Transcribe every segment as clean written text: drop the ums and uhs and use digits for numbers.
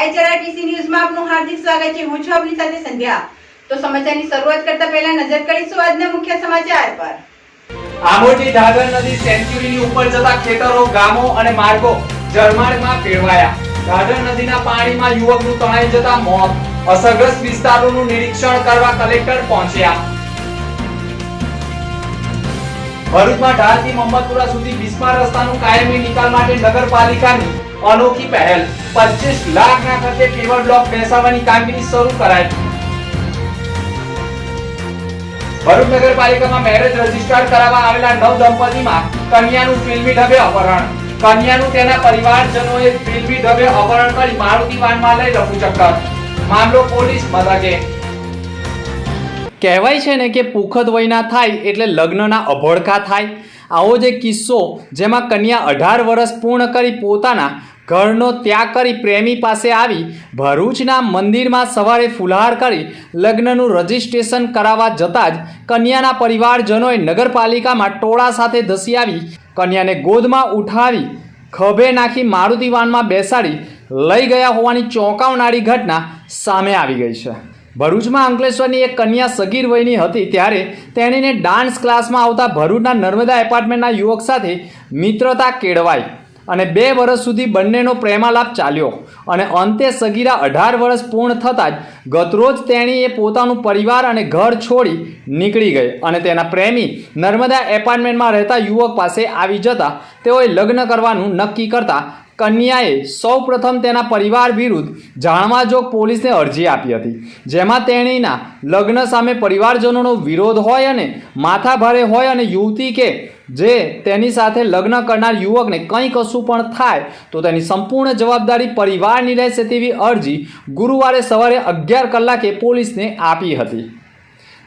ICRTC ન્યૂઝમાં આપનું હાર્દિક સ્વાગત છે। હું છું આપની સાથે સંધ્યા। તો સમાચારની શરૂઆત કરતા પહેલા નજર કરીશું આજના મુખ્ય સમાચાર પર। આમોદની ઢાઢર નદી સેન્ચ્યુરીની ઉપર જતા ખેતરો, ગામો અને માર્ગો જળમાર્ગમાં ફેરવાયા। ઢાઢર નદીના પાણીમાં યુવકનું તણાઈ જતા મોત। અસરગ્રસ્ત વિસ્તારોનું નિરીક્ષણ કરવા કલેક્ટર પહોંચ્યા। ભરૂચમાં ઢાલથી મહમ્મદપુરા સુધી બિસ્માર રસ્તાનું કાયમી નિકાલ માટે નગરપાલિકાની અનોખી પહેલ। 25 લાખના ખર્ચે પેવર બ્લોક બેસાડવાની કામગીરી શરૂ કરાઈ। ભરૂચ નગરપાલિકામાં મેરેજ રજીસ્ટર કરાવવા આવેલા નવ દંપતીમાં કન્યાનું ફિલ્મી ઢબે અપહરણ। કન્યાનું તેના પરિવારજનોએ ફિલ્મી ઢબે અપહરણ કરી મારુતિ વાનમાં લઈ રફુચક્કર। મામલો પોલીસ મથકે। કહેવાય છે ને કે પુખત વયના થાય એટલે લગ્નના અભડકા થાય। આવો જ એક કિસ્સો જેમાં કન્યા 18 વર્ષ પૂર્ણ કરી પોતાના ઘરનો ત્યાગ કરી પ્રેમી પાસે આવી ભરૂચના મંદિરમાં સવારે ફુલહાર કરી લગ્નનું રજીસ્ટ્રેશન કરાવવા જતાં જ કન્યાના પરિવારજનોએ નગરપાલિકામાં ટોળા સાથે ધસી આવી કન્યાને ગોદમાં ઉઠાવી ખભે નાખી મારુતિ વાનમાં બેસાડી લઈ ગયા હોવાની ચોંકાવનારી ઘટના સામે આવી ગઈ છે। ભરૂચમાં અંકલેશ્વરની એક કન્યા સગીર વયની હતી ત્યારે તેણીને ડાન્સ ક્લાસમાં આવતા ભરૂચના નર્મદા એપાર્ટમેન્ટના યુવક સાથે મિત્રતા કેળવાઈ અને 2 વર્ષ સુધી બંનેનો પ્રેમાલાપ ચાલ્યો અને અંતે સગીરા 18 વર્ષ પૂર્ણ થતાં જ ગતરોજ તેણીએ પોતાનું પરિવાર અને ઘર છોડી નીકળી ગઈ અને તેના પ્રેમી નર્મદા એપાર્ટમેન્ટમાં રહેતા યુવક પાસે આવી જતા તેઓએ લગ્ન કરવાનું નક્કી કરતા કન્યાએ સૌપ્રથમ તેના પરિવાર વિરુદ્ધ જાણવાજોગ પોલીસને અરજી આપી હતી જેમાં તેણીના લગ્ન સામે પરિવારજનોનો વિરોધ હોય અને માથાભારે હોય અને યુવતી કે જે તેની સાથે લગ્ન કરનાર યુવકને કંઈ કશું પણ થાય તો તેની સંપૂર્ણ જવાબદારી પરિવારની રહેશે તેવી અરજી ગુરુવારે સવારે 11 કલાકે પોલીસને આપી હતી।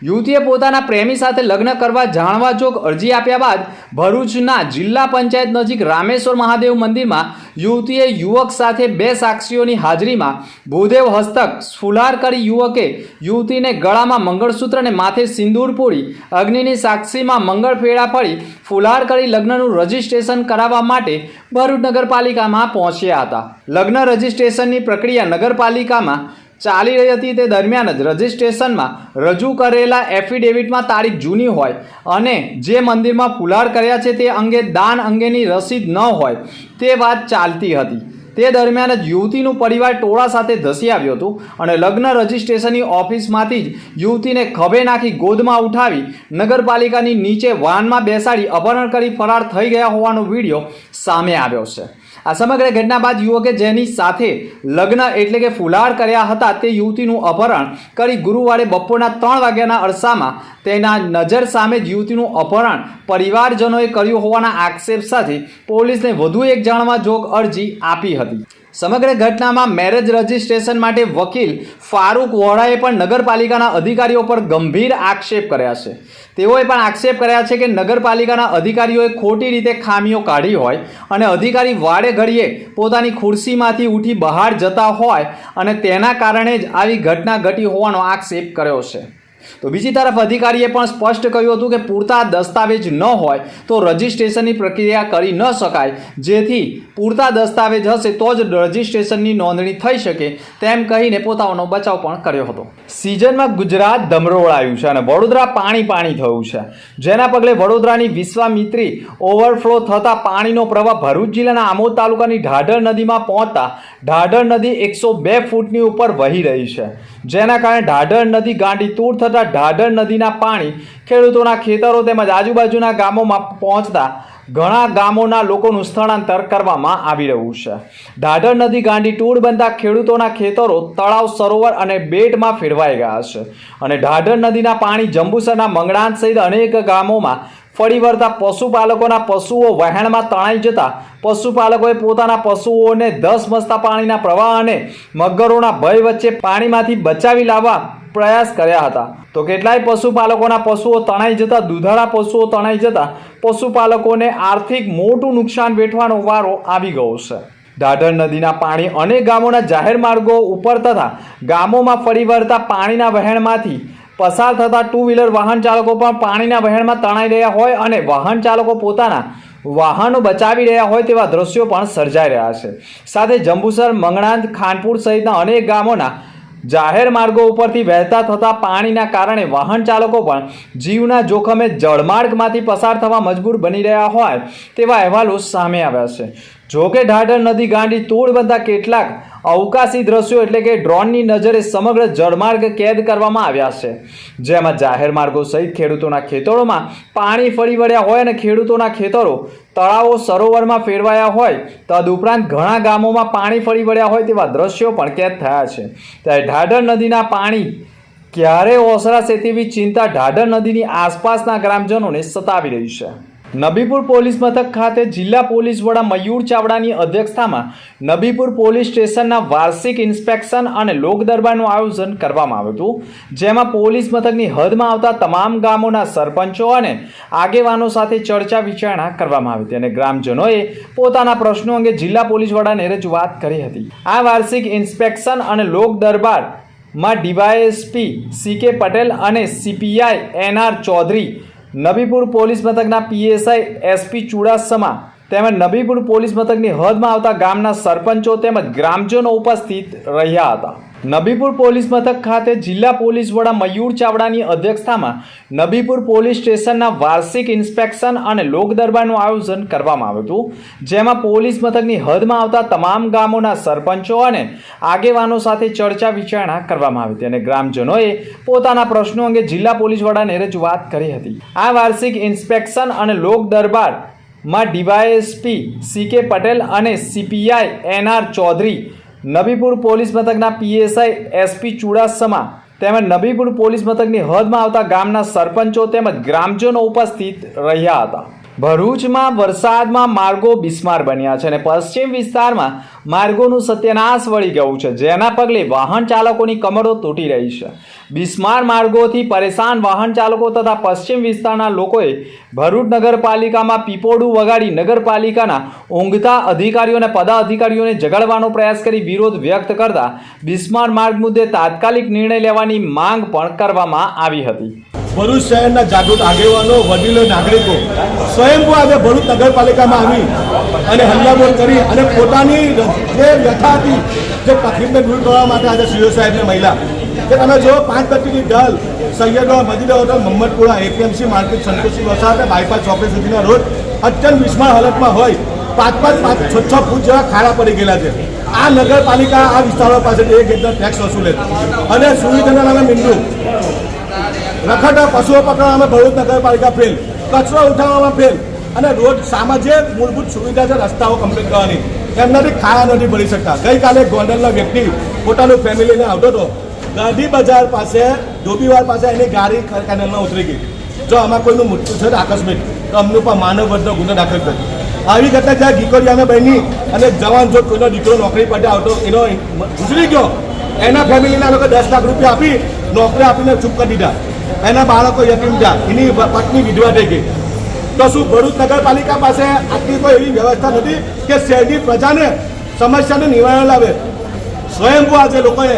યુવતીએ પોતાના પ્રેમી સાથે લગ્ન કરવા જાણવાજોગ અરજી આપ્યા બાદ ભરૂચના જિલ્લા પંચાયત નજીક રામેશ્વર મહાદેવ મંદિરમાં યુવતીએ યુવક સાથે 2 સાક્ષીઓની હાજરીમાં ભૂદેવ હસ્તક ફુલહાર કરી યુવકે યુવતીને ગળામાં મંગળસૂત્ર અને માથે સિંદૂર પૂરી અગ્નિની સાક્ષીમાં મંગળ ફેરા ફરી ફુલહાર કરી લગ્નનું રજીસ્ટ્રેશન કરાવવા માટે ભરૂચ નગરપાલિકામાં પહોંચ્યા હતા। લગ્ન રજીસ્ટ્રેશનની પ્રક્રિયા નગરપાલિકામાં ચાલી રહી હતી તે દરમિયાન જ રજીસ્ટ્રેશનમાં રજૂ કરેલા એફિડેવિટમાં તારીખ જૂની હોય અને જે મંદિરમાં ફુલહાર કર્યા છે તે અંગે દાન અંગેની રસીદ ન હોય તે વાત ચાલતી હતી। તે દરમિયાન જ યુવતીનું પરિવાર ટોળા સાથે ધસી આવ્યું હતું અને લગ્ન રજીસ્ટ્રેશનની ઓફિસમાંથી જ યુવતીને ખભે નાખી ગોદમાં ઉઠાવી નગરપાલિકાની નીચે વાનમાં બેસાડી અપહરણ કરી ફરાર થઈ ગયા હોવાનો વિડીયો સામે આવ્યો છે। આ સમગ્ર ઘટના બાદ યુવકે જેની સાથે લગ્ન એટલે કે ફુલહાર કર્યા હતા તે યુવતીનું અપહરણ કરી ગુરુવારે બપોરના 3 વાગ્યાના અરસામાં તેના નજર સામે જ યુવતીનું અપહરણ પરિવારજનોએ કર્યું હોવાના આક્ષેપ સાથે પોલીસને વધુ એક જાણવાજોગ અરજી આપી હતી। સમગ્ર ઘટનામાં મેરેજ રજીસ્ટ્રેશન માટે વકીલ ફારૂક વોરાએ પણ નગરપાલિકાના અધિકારીઓ પર ગંભીર આક્ષેપ કર્યા છે। તેઓએ પણ આક્ષેપ કર્યા છે કે નગરપાલિકાના અધિકારીઓએ ખોટી રીતે ખામીઓ કાઢી હોય અને અધિકારી વાડે ઘડીએ પોતાની ખુરશીમાંથી ઉઠી બહાર જતા હોય અને તેના કારણે જ આવી ઘટના ઘટી હોવાનો આક્ષેપ કર્યો છે। તો બીજી તરફ અધિકારીએ પણ સ્પષ્ટ કહ્યું હતું કે પૂરતા દસ્તાવેજ ન હોય તો રજીસ્ટ્રેશનની પ્રક્રિયા કરી ન શકાય જેથી પૂરતા દસ્તાવેજ હશે તો જ રજીસ્ટ્રેશનની નોંધણી થઈ શકે તેમ કહીને પોતાનો બચાવ પણ કર્યો હતો। સિઝનમાં ગુજરાત ધમરોળાયું છે અને વડોદરા પાણી થયું છે જેના પગલે વડોદરાની વિશ્વામિત્રી ઓવરફ્લો થતાં પાણીનો પ્રવાહ ભરૂચ જિલ્લાના આમોદ તાલુકાની ઢાઢર નદીમાં પહોંચતા ઢાઢર નદી 102 ફૂટની ઉપર વહી રહી છે જેના કારણે ઢાઢર નદી ગાંડી તૂર થતાં ઢાઢર નદીના પાણી ખેડૂતોના ખેતરો તેમજ આજુબાજુના ગામોમાં પહોંચતા ઘણા ગામોના લોકોનું સ્થળાંતર કરવામાં આવી રહ્યું છે। ઢાઢર નદી ગાંડી તૂર બનતા ખેડૂતોના ખેતરો તળાવ સરોવર અને બેટમાં ફેરવાઈ ગયા છે અને ઢાઢર નદીના પાણી જંબુસરના મંગળાંત સહિત અનેક ગામોમાં ફરી વળતા પશુપાલકોના પશુઓ વહેણમાં તણાઈ જતા પશુપાલકોએ પોતાના પશુઓને ધસમસતા પાણીના પ્રવાહ અને મગરોના ભય વચ્ચે પાણીમાંથી બચાવી લાવવા પ્રયાસ કર્યા હતા। તો કેટલાય પશુપાલકોના પશુઓ તણાઈ જતા દૂધાળા પશુઓ તણાઈ જતા પશુપાલકોને આર્થિક મોટું નુકસાન વેઠવાનો વારો આવી ગયો છે। ઢાઢર નદીના પાણી અનેક ગામોના જાહેર માર્ગો ઉપર તથા ગામોમાં ફરી વળતા પાણીના વહેણમાંથી પસાર થતા 2 વ્હીલર વાહન ચાલકો પણ પાણીના વહેણમાં તણાઈ રહ્યા હોય અને વાહન ચાલકો પોતાના વાહનો બચાવી રહ્યા હોય તેવા દ્રશ્યો પણ સર્જાઈ રહ્યા છે. સાથે જંબુસર, મંગણાંદ, ખાનપુર સહિતના અનેક ગામોના જાહેર માર્ગો ઉપરથી વહેતા થતા પાણીના કારણે વાહન ચાલકો પણ જીવના જોખમે જળમાર્ગમાંથી પસાર થવા મજબૂર બની રહ્યા હોય તેવા અહેવાલો સામે આવ્યા છે. જોકે ઢાઢર નદી ગાંડી તોડ બનતા કેટલાક અવકાશી દ્રશ્યો એટલે કે ડ્રોનની નજરે સમગ્ર જળમાર્ગ કેદ કરવામાં આવ્યા છે, જેમાં જાહેર માર્ગો સહિત ખેડૂતોના ખેતરોમાં પાણી ફરી વળ્યા હોય અને ખેડૂતોના ખેતરો તળાવો સરોવરમાં ફેરવાયા હોય. તદુપરાંત ઘણા ગામોમાં પાણી ફરી વળ્યા હોય તેવા દ્રશ્યો પણ કેદ થયા છે. ત્યારે ઢાઢર નદીના પાણી ક્યારે ઓસરાશે તેવી ચિંતા ઢાઢર નદીની આસપાસના ગ્રામજનોને સતાવી રહી છે. નબીપુર પોલીસ મથક ખાતે જિલ્લા પોલીસ વડા મયુર ચાવડાની અધ્યક્ષતામાં નબીપુર પોલીસ સ્ટેશનના વાર્ષિક ઇન્સ્પેક્શન અને લોક દરબારનું આયોજન કરવામાં આવ્યું હતું, જેમાં પોલીસ મથકની હદમાં આવતા તમામ ગામોના સરપંચો અને આગેવાનો સાથે ચર્ચા વિચારણા કરવામાં આવી હતી અને ગ્રામજનોએ પોતાના પ્રશ્નો અંગે જિલ્લા પોલીસ વડાને રજૂઆત કરી હતી. આ વાર્ષિક ઇન્સ્પેક્શન અને લોક દરબારમાં ડીવાયએસપી CK પટેલ અને CPI NR Chaudhary, Nabipur police મથકના PSI SP ચુડાસમા તેમજ નબીપુર પોલીસ મથકની હદમાં આવતા ગામના સરપંચો તેમજ ગ્રામજનો ઉપસ્થિત રહ્યા હતા. નબીપુર પોલીસ મથક ખાતે જિલ્લા પોલીસ વડા મયુર ચાવડાની અધ્યક્ષતામાં નબીપુર પોલીસ સ્ટેશનના વાર્ષિક ઇન્સ્પેક્શન અને લોક દરબારનું આયોજન કરવામાં આવ્યું હતું, જેમાં પોલીસ મથકની હદમાં આવતા તમામ ગામોના સરપંચો અને આગેવાનો સાથે ચર્ચા વિચારણા કરવામાં આવી હતી અને ગ્રામજનોએ પોતાના પ્રશ્નો અંગે જિલ્લા પોલીસ વડાને રજૂઆત કરી હતી. આ વાર્ષિક ઇન્સ્પેક્શન અને લોક દરબારમાં ડીવાયએસપી CK પટેલ અને CPI NR Chaudhary, Nabipur police મથકના PSI SP ચુડાસમા તેમજ નબીપુર પોલીસ મથકની હદમાં આવતા ગામના સરપંચો તેમજ ગ્રામજનો ઉપસ્થિત રહ્યા હતા. ભરૂચમાં વરસાદમાં માર્ગો બિસ્માર બન્યા છે અને પશ્ચિમ વિસ્તારમાં માર્ગોનું સત્યનાશ વળી ગયું છે, જેના પગલે વાહન ચાલકોની કમરો તૂટી રહી છે. બિસ્માર માર્ગોથી પરેશાન વાહન ચાલકો તથા પશ્ચિમ વિસ્તારના લોકોએ ભરૂચ નગરપાલિકામાં પીપોડું વગાડી નગરપાલિકાના ઊંઘતા અધિકારીઓ અને પદાધિકારીઓને જગાડવાનો પ્રયાસ કરી વિરોધ વ્યક્ત કરતા બિસ્માર માર્ગ મુદ્દે તાત્કાલિક નિર્ણય લેવાની માંગ પણ કરવામાં આવી હતી. ભરૂચ શહેરના જાગૃત આગેવાનો, વડીલો, નાગરિકો સ્વયંભૂ આજે ભરૂચ નગરપાલિકામાં આવી અને હલ્લાબોલ કરી અને પોતાની જે વ્યથા હતી, જે તકલીફને દૂર કરવા માટે આજે સીઓ સાહેબને મહિલા કે તમે જો 5 ગતિની ઢાલ સૈયદો Madina hotel Mohammadpura APMC market Santoshi વસાહત બાયપાસ ચોકડી સુધીના રોડ અત્યંત વિસ્માર હાલતમાં હોય 5-6 ફૂટ જેવા ખાડા પડી ગયેલા છે. આ નગરપાલિકા આ વિસ્તારો પાસેથી 1 ગેટનો ટેક્સ વસૂલે અને સુવિધાના નામે મીંડું રખડતા પશુઓ પકડવામાં ભરૂચ નગરપાલિકા ફેલ, કચરો ઉઠાવવામાં ફેલ અને રોડ સામાજિક મૂળભૂત સુવિધા છે રસ્તાઓ કમ્પ્લીટ કરવાની એમનાથી ખાડા નથી ભરી શકતા. ગઈકાલે ગોંડલનો વ્યક્તિ પોતાનું ફેમિલીને આવતો હતો, ગાંધી બજાર પાસે ધોબીવાર પાસે એની ગાડી કેનલમાં ઉતરી ગઈ. જો આમાં કોઈનું મૃત્યુ છે આકસ્મિક તો અમનું પણ માનવ વધનો ગુનો દાખલ કર્યો. આવી ઘટના જ્યાં ગીકોરિયાને બની અને જવાન જો કોઈનો દીકરો નોકરી માટે આવતો એનો ગુજરી ગયો, એના ફેમિલીના લોકો 10 લાખ રૂપિયા આપી નોકરી આપીને ચૂપ કરી દીધા. એના બાળકો યતીમ થયા, એની પત્ની વિધવા થઈ ગઈ. તો શું ભરૂચ નગરપાલિકા પાસે આટલી કોઈ એવી વ્યવસ્થા નથી કે શહેરની પ્રજાને સમસ્યાનું નિવારણ લાવે? સ્વયંભૂ આજે લોકોએ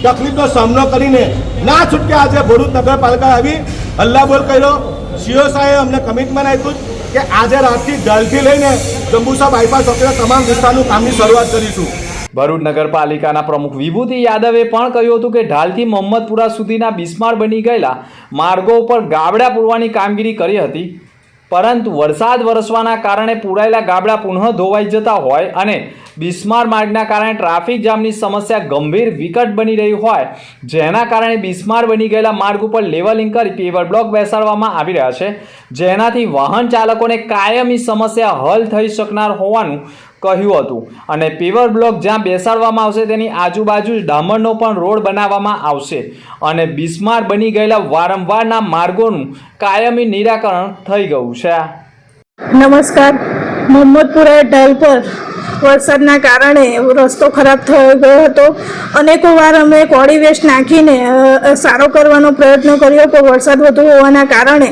તકલીફનો સામનો કરીને ના છૂટકે આજે ભરૂચ નગરપાલિકા આવી હલ્લાબોલ કર્યો. સીઓ સાહેબે અમને કમિટમેન્ટ આપ્યું કે આજે રાતથી ઢાલથી લઈને જંબુસર બાયપાસ ચોકડીના તમામ વિસ્તારનું કામની શરૂઆત કરીશું. ભરૂચ નગરપાલિકાના પ્રમુખ વિભૂતિ યાદવે પણ કહ્યું હતું કે ઢાલથી મોહમ્મદપુરા સુધીના બિસ્માર બની ગયેલા માર્ગો ઉપર ગાબડા પૂરવાની કામગીરી કરી હતી, પરંતુ વરસાદ વરસવાના કારણે પૂરાયેલા ગાબડા પુનઃ ધોવાઈ જતા હોય અને બિસ્માર માર્ગના કારણે ટ્રાફિક જામની સમસ્યા ગંભીર વિકટ બની રહી હોય, જેના કારણે બિસ્માર બની ગયેલા માર્ગ ઉપર લેવલિંગ કરી પેવર બ્લોક બેસાડવામાં આવી રહ્યા છે, જેનાથી વાહન ચાલકોને કાયમી સમસ્યા હલ થઈ શકનાર હોવાનું કહ્યું હતું અને પેવર બ્લોક જ્યાં બેસાડવામાં આવશે તેની આજુબાજુ ડામરનો પણ રોડ બનાવવામાં આવશે અને બિસ્માર બની ગયેલા વારંવારના માર્ગોનું કાયમી નિરાકરણ થઈ ગયું છે. નમસ્કાર. મોહમ્મદપુરા ઢાલ પર વરસાદના કારણે રસ્તો ખરાબ થઈ ગયો હતો. અનેકો વાર અમે કોળી વેસ્ટ નાખીને સારો કરવાનો પ્રયત્ન કર્યો, પણ વરસાદ વધુ હોવાના કારણે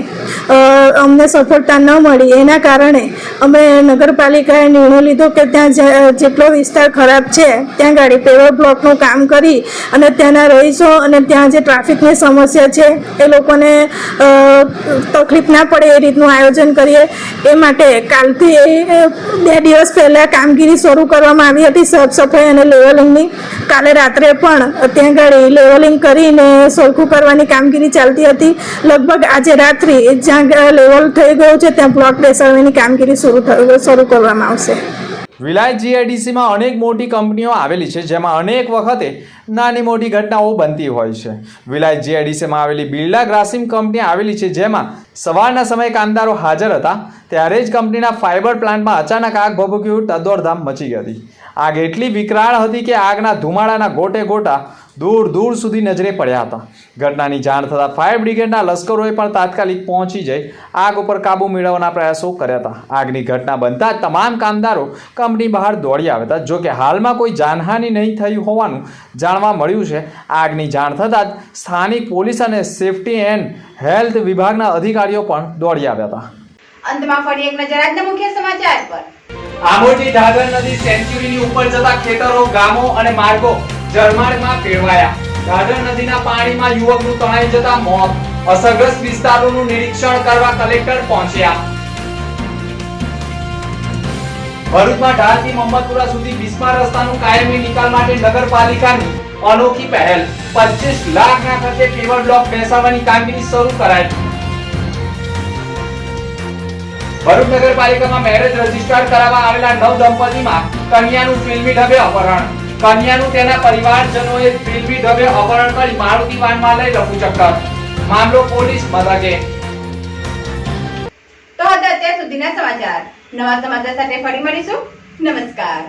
અમને સફળતા ન મળી. એના કારણે અમે નગરપાલિકાએ નિર્ણય લીધો કે ત્યાં જેટલો વિસ્તાર ખરાબ છે ત્યાં ગાડી પેવર બ્લોકનું કામ કરી અને ત્યાંના રહીશો અને ત્યાં જે ટ્રાફિકની સમસ્યા છે એ લોકોને તકલીફ ના પડે એ રીતનું આયોજન કરીએ. એ માટે કાલથી 2 દિવસ પહેલાં કામગીરી શરૂ કરવામાં આવી હતી સાફ સફાઈ અને લેવલિંગની. કાલે રાત્રે પણ ત્યાં ગાડી લેવલિંગ કરીને સરખું કરવાની કામગીરી ચાલતી હતી. લગભગ આજે રાત્રે જ્યાં લેવલ થઈ ગયું છે ત્યાં બ્લોક બેસાડવાની કામગીરી શરૂ કરવામાં આવશે. વિલાયત જીઆઈડીસીમાં અનેક મોટી કંપનીઓ આવેલી છે, જેમાં અનેક વખતે નાની મોટી ઘટનાઓ બનતી હોય છે. વિલાયત જીઆઈડીસીમાં આવેલી બિરલા ગ્રાસિમ કંપની આવેલી છે, જેમાં સવારના સમયે કામદારો હાજર હતા ત્યારે જ કંપનીના ફાઇબર પ્લાન્ટમાં અચાનક આગ ભભૂકી દોડધામ મચી ગઈ હતી. આગ એટલી વિકરાળ હતી કે આગના ધુમાડાના ગોટે ગોટા દૂર દૂર સુધી નજરે પડ્યા હતા. ઘટનાની જાણ થતાં ફાયર બ્રિગેડના લશ્કરોએ પણ તાત્કાલિક પહોંચી જઈ આગ ઉપર કાબૂ મેળવવાના પ્રયાસો કર્યા હતા. આગની ઘટના બનતા જ તમામ કામદારો કંપની બહાર દોડી આવ્યા હતા. જોકે હાલમાં કોઈ જાનહાનિ નહીં થઈ હોવાનું જાણવા મળ્યું છે. આગની જાણ થતાં જ સ્થાનિક પોલીસ અને સેફટી એન્ડ હેલ્થ વિભાગના અધિકારીઓ પણ દોડી આવ્યા હતા. અંતમાં ફરી એક નજર આજના મુખ્ય સમાચાર પર. આંબોટી ઢાગર નદી સેન્ચ્યુરીની ઉપર જતા ખેતરો, ગામો અને માર્ગો જળમાર્ગમાં ફેરવાયા. ઢાગર નદીના પાણીમાં યુવકનું તણાઈ જતા મોત. અસરગ્રસ્ત વિસ્તારોનું નિરીક્ષણ કરવા કલેક્ટર પહોંચ્યા. ભરૂચમાં ઢાલથી મોહમ્મદપુરા સુધી બિસ્માર રસ્તાનું કાયમી નિકાલ માટે નગરપાલિકાની અનોખી પહેલ. 25 લાખના ખર્ચે પેવર બ્લોક બેસાડવાની કામગીરી શરૂ કરાઈ. ભરૂચ નગરપાલિકામાં મેરેજ રજીસ્ટર કરાવવા આવેલા 9 દંપતીમાં કન્યાનું ફિલ્મી ઢબે અપહરણ. કન્યાનું તેના પરિવારજનોએ ફિલ્મી ઢબે અપહરણ કરી મારુતિ વાનમાં લઈ રફુચક્કર. મામલો પોલીસ મથકે. તો હતા અત્યાર સુધીના સમાચાર. નવા સમાચાર સાથે ફરી મળીશું. નમસ્કાર.